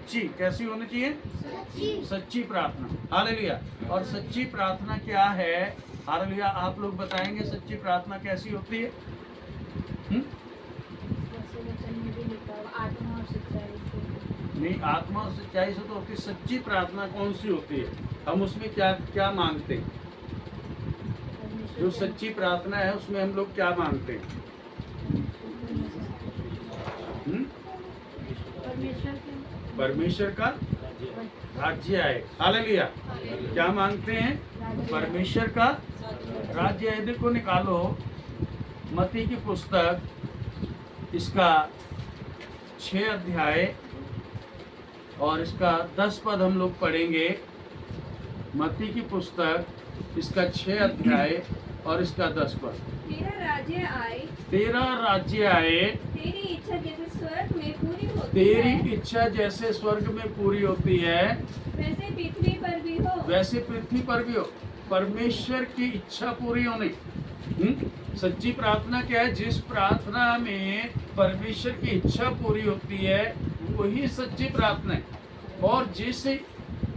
सच्ची कैसी होनी चाहिए? सच्ची प्रार्थना। हालेलुया। और सच्ची प्रार्थना क्या है? हालेलुया। आप लोग बताएंगे सच्ची प्रार्थना कैसी होती है? नहीं, आत्मा और सच्चाई से तो होती। सच्ची प्रार्थना कौन सी होती है? हम उसमें क्या क्या मांगते हैं? जो सच्ची प्रार्थना है उसमें हम लोग क्या मांगते हैं? परमेश्वर का राज्य आए। हालेलुया। क्या मांगते हैं? परमेश्वर का राज्य आए। देखो निकालो मत्ती की पुस्तक, इसका 6 अध्याय और इसका 10 पद हम लोग पढ़ेंगे। मत्ती की पुस्तक, इसका 6 अध्याय और इसका 10 पद। तेरा राज्य आए, तेरा राज्य आए, तेरी इच्छा जैसे स्वर्ग में पूरी होती तेरी है, इच्छा जैसे स्वर्ग में पूरी होती है वैसे पृथ्वी पर भी हो। वैसे पृथ्वी पर भी हो। परमेश्वर की इच्छा पूरी होनी। सच्ची प्रार्थना क्या है? जिस प्रार्थना में परमेश्वर की इच्छा पूरी होती है वही सच्ची प्रार्थना है। और जिस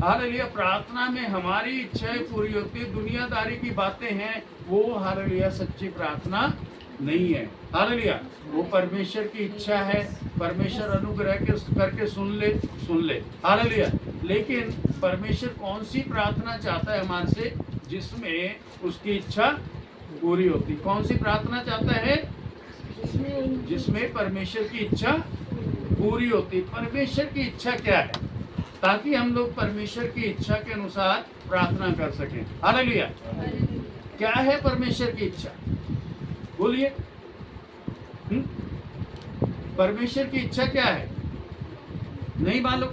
हालेलुया प्रार्थना में हमारी इच्छाएं पूरी होती है, दुनियादारी की बातें हैं, वो हालेलुया सच्ची प्रार्थना नहीं है। हालेलुया। वो परमेश्वर की इच्छा है, परमेश्वर अनुग्रह करके सुन ले। हालेलुया। लेकिन परमेश्वर कौन सी प्रार्थना चाहता है हमारे से? जिसमें उसकी इच्छा पूरी होती। कौन सी प्रार्थना चाहता है? जिसमें परमेश्वर की इच्छा पूरी होती। परमेश्वर की इच्छा क्या है? ताकि हम लोग परमेश्वर की इच्छा के अनुसार प्रार्थना कर सकें। हालेलुया। क्या है परमेश्वर की इच्छा? बोलिए। परमेश्वर की इच्छा क्या है? नहीं मालूम?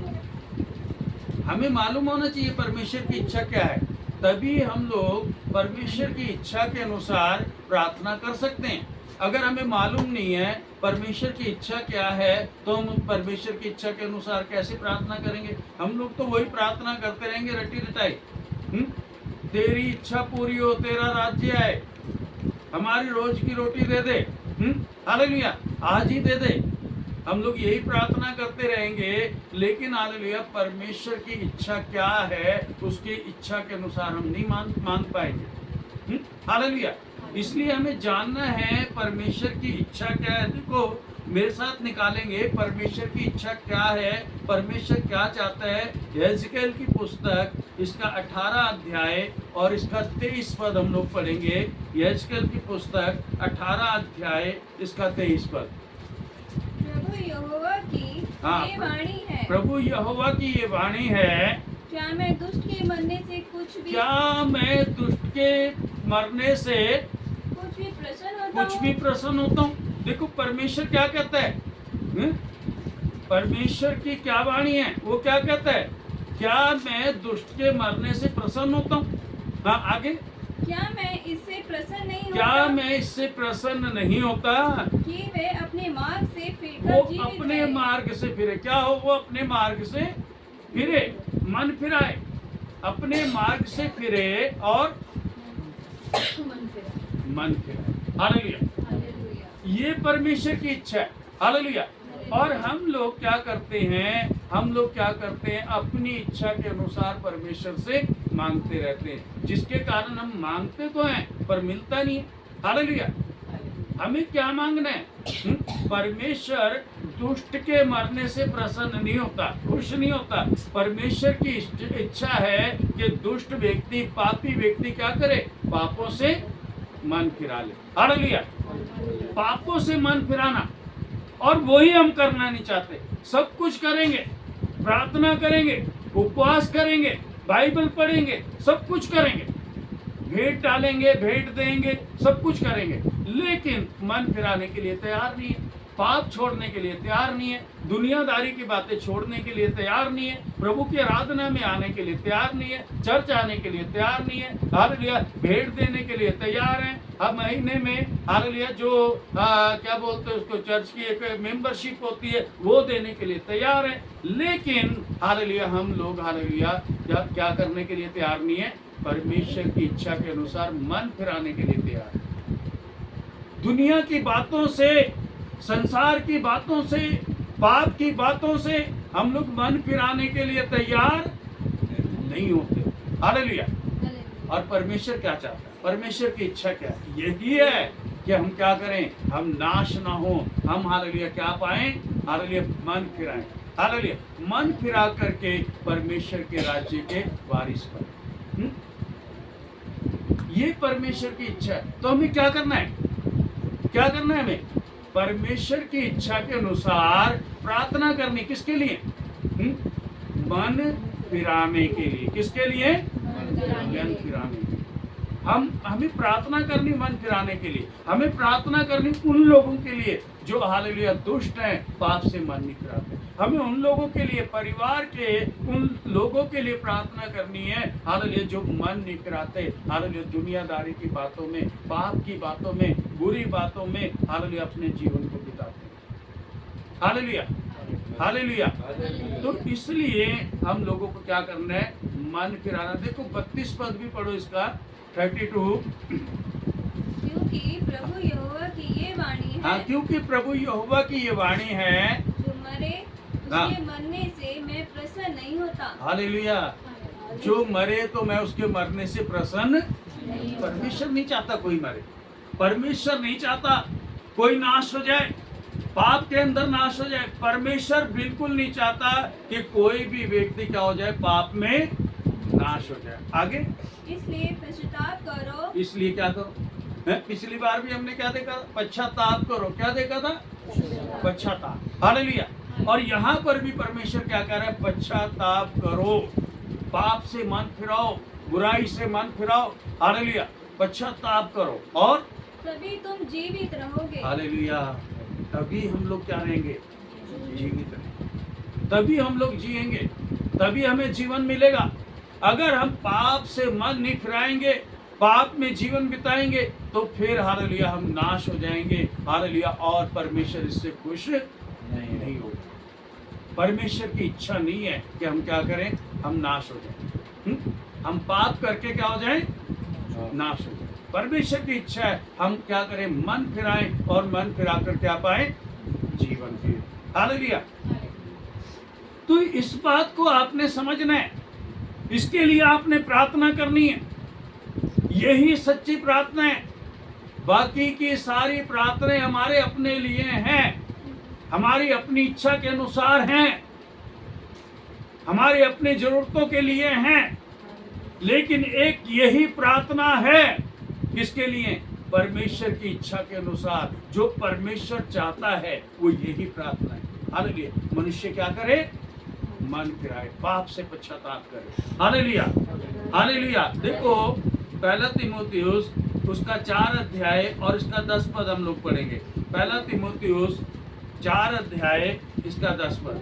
हमें मालूम होना चाहिए परमेश्वर की इच्छा क्या है, तभी हम लोग परमेश्वर की इच्छा के अनुसार प्रार्थना कर सकते हैं। अगर हमें मालूम नहीं है परमेश्वर की इच्छा क्या है, तो हम परमेश्वर की इच्छा के अनुसार कैसे प्रार्थना करेंगे? हम लोग तो वही प्रार्थना करते रहेंगे रटी रटाई। तेरी इच्छा पूरी हो, तेरा राज्य आए, हमारी रोज की रोटी दे दे। हालेलुया। आज ही दे दे। हम लोग यही प्रार्थना करते रहेंगे, लेकिन हालेलुया परमेश्वर की इच्छा क्या है उसकी इच्छा के अनुसार हम नहीं मांग पाएंगे। हालेलुया। इसलिए हमें जानना है परमेश्वर की इच्छा क्या है। देखो मेरे साथ निकालेंगे परमेश्वर की इच्छा क्या है, परमेश्वर क्या चाहता है। यहेजकेल की पुस्तक, इसका 18 अध्याय और इसका 23 पद हम लोग पढ़ेंगे। यहेजकेल की पुस्तक 18 अध्याय, इसका 23 पद। प्रभु यहोवा की ये वाणी है। प्रभु यहोवा की ये वाणी है। क्या मैं दुष्ट के मरने से कुछ भी प्रसन्न होता हूँ। देखो परमेश्वर क्या कहता है? परमेश्वर की क्या वाणी है? वो क्या कहता है? क्या मैं दुष्ट के मरने से प्रसन्न होता हूँ? हाँ आगे। क्या मैं इससे प्रसन्न नहीं होता कि वे अपने मार्ग से फिरकर जीवित अपने रहे। मार्ग से फिरे। क्या हो? वो अपने मार्ग से फिरे, मन फिराए, अपने मार्ग से फिरे और मन फिराए। हालेलुया। ये परमेश्वर की इच्छा है। हालेलुया। और हम लोग क्या करते हैं? अपनी इच्छा के अनुसार परमेश्वर से मांगते रहते हैं, जिसके कारण हम मांगते तो हैं पर मिलता नहीं है। हालेलुया। हमें क्या मांगना है? परमेश्वर दुष्ट के मरने से प्रसन्न नहीं होता, खुश नहीं होता। परमेश्वर की इच्छा है कि दुष्ट व्यक्ति, पापी व्यक्ति क्या करे? पापों से मन फिरा ले। हालेलुया। पापों से मन फिराना, और वही हम करना नहीं चाहते। सब कुछ करेंगे, प्रार्थना करेंगे, उपवास करेंगे, बाइबल पढ़ेंगे, सब कुछ करेंगे, भेंट डालेंगे, भेंट देंगे, सब कुछ करेंगे, लेकिन मन फिराने के लिए तैयार नहीं है, पाप छोड़ने के लिए तैयार नहीं है, दुनियादारी की बातें छोड़ने के लिए तैयार नहीं है, प्रभु की आराधना में आने के लिए तैयार नहीं है, चर्च आने के लिए तैयार नहीं है। हालेलुया। भेंट देने के लिए तैयार हैं। अब महीने में हालेलुया जो क्या बोलते हैं उसको, चर्च की एक मेंबरशिप होती है, वो देने के लिए तैयार है। लेकिन हालेलुया हम लोग हालेलुया क्या करने के लिए तैयार नहीं है? परमेश्वर की इच्छा के अनुसार मन फिराने के लिए तैयार है। दुनिया की बातों से, संसार की बातों से, पाप की बातों से हम लोग मन फिराने के लिए तैयार नहीं होते। हालेलुया। और परमेश्वर क्या चाहता है? परमेश्वर की इच्छा क्या है? यही है कि हम क्या करें, हम नाश ना हो, हम हालेलुया क्या पाएं, हालेलुया मन फिराएं, हालेलुया मन फिरा करके परमेश्वर के राज्य के वारिस बने। ये परमेश्वर की इच्छा है। तो हमें क्या करना है? क्या करना है हमें? परमेश्वर की इच्छा के अनुसार प्रार्थना करनी। किसके लिए? मन फिराने के लिए। किसके लिए? मन फिराने के लिए। हमें प्रार्थना करनी मन फिराने के लिए। हमें प्रार्थना करनी उन लोगों के लिए जो हालेलुया दुष्ट हैं, पाप से मन नहीं फिराते। हमें उन लोगों के लिए, परिवार के उन लोगों के लिए प्रार्थना करनी है हालेलुया जो मन नहीं फिराते, हालेलुया दुनियादारी की बातों में, पाप की बातों में, बुरी बातों में हालेलुया अपने जीवन को बिताते हैं। Hallelujah, hallelujah. तो इसलिए हम लोगों को क्या करना है? मन फिराना। देखो 32 पद भी पढ़ो इसका, 32। क्योंकि प्रभु यहोवा की ये वाणी है। हाँ, क्योंकि प्रभु यहोवा की ये वाणी है, जो मरे उसके मरने से मैं प्रसन्न नहीं होता। हालेलुया। जो मरे तो मैं उसके मरने से प्रसन्न। परमेश्वर नहीं चाहता कोई मरे। परमेश्वर नहीं चाहता कोई नाश हो जाए, पाप के अंदर नाश हो जाए। परमेश्वर बिल्कुल नहीं चाहता कि कोई भी व्यक्ति क्या हो जाए, पाप में नाश हो जाए। आगे, इसलिए पश्चाताप करो। इसलिए क्या करो? पिछली बार भी हमने क्या देखा? पश्चाताप करो। क्या देखा था? पश्चाताप। हालेलुया। और यहाँ पर भी परमेश्वर क्या कह रहा है? पश्चाताप करो, पाप से मन फिराओ, बुराई से मन फिराओ। हालेलुया, पश्चाताप करो और तभी तुम जीवित रहोगे। हालेलुया। तभी हम लोग क्या रहेंगे? जीवित रहेंगे। तभी हम लोग जिएंगे, तभी हमें जीवन मिलेगा। अगर हम पाप से मन नहीं फिराएंगे, पाप में जीवन बिताएंगे, तो फिर हालेलुया हम नाश हो जाएंगे। हालेलुया। और परमेश्वर इससे खुश नहीं होगा। परमेश्वर की इच्छा नहीं है कि हम क्या करें, हम नाश हो जाएं। हम पाप करके क्या हो जाएं? नाश हो जाएं। परमेश्वर की इच्छा है हम क्या करें? मन फिराएं और मन फिरा कर क्या पाएं? जीवन के। हालेलुया। तो इस बात को आपने समझना है, इसके लिए आपने प्रार्थना करनी है। यही सच्ची प्रार्थना है। बाकी की सारी प्रार्थनाएं हमारे अपने लिए हैं, हमारी अपनी इच्छा के अनुसार हैं, हमारी अपनी जरूरतों के लिए हैं। लेकिन एक यही प्रार्थना है, किसके लिए? परमेश्वर की इच्छा के अनुसार। जो परमेश्वर चाहता है वो यही प्रार्थना है। हालेलुया। मनुष्य क्या करे? मन फिराए, पाप से पश्चाताप करे। Hallelujah, hallelujah. देखो 1 तीमुथियुस उसका 4 अध्याय और इसका 10 पद हम लोग पढ़ेंगे। 1 तीमुथियुस 4 अध्याय इसका 10 पद।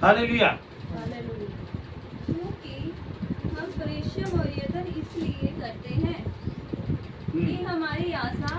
हालेलुया। क्योंकि हम परिश्रम और यत्न इसलिए करते हैं कि हमारी आशा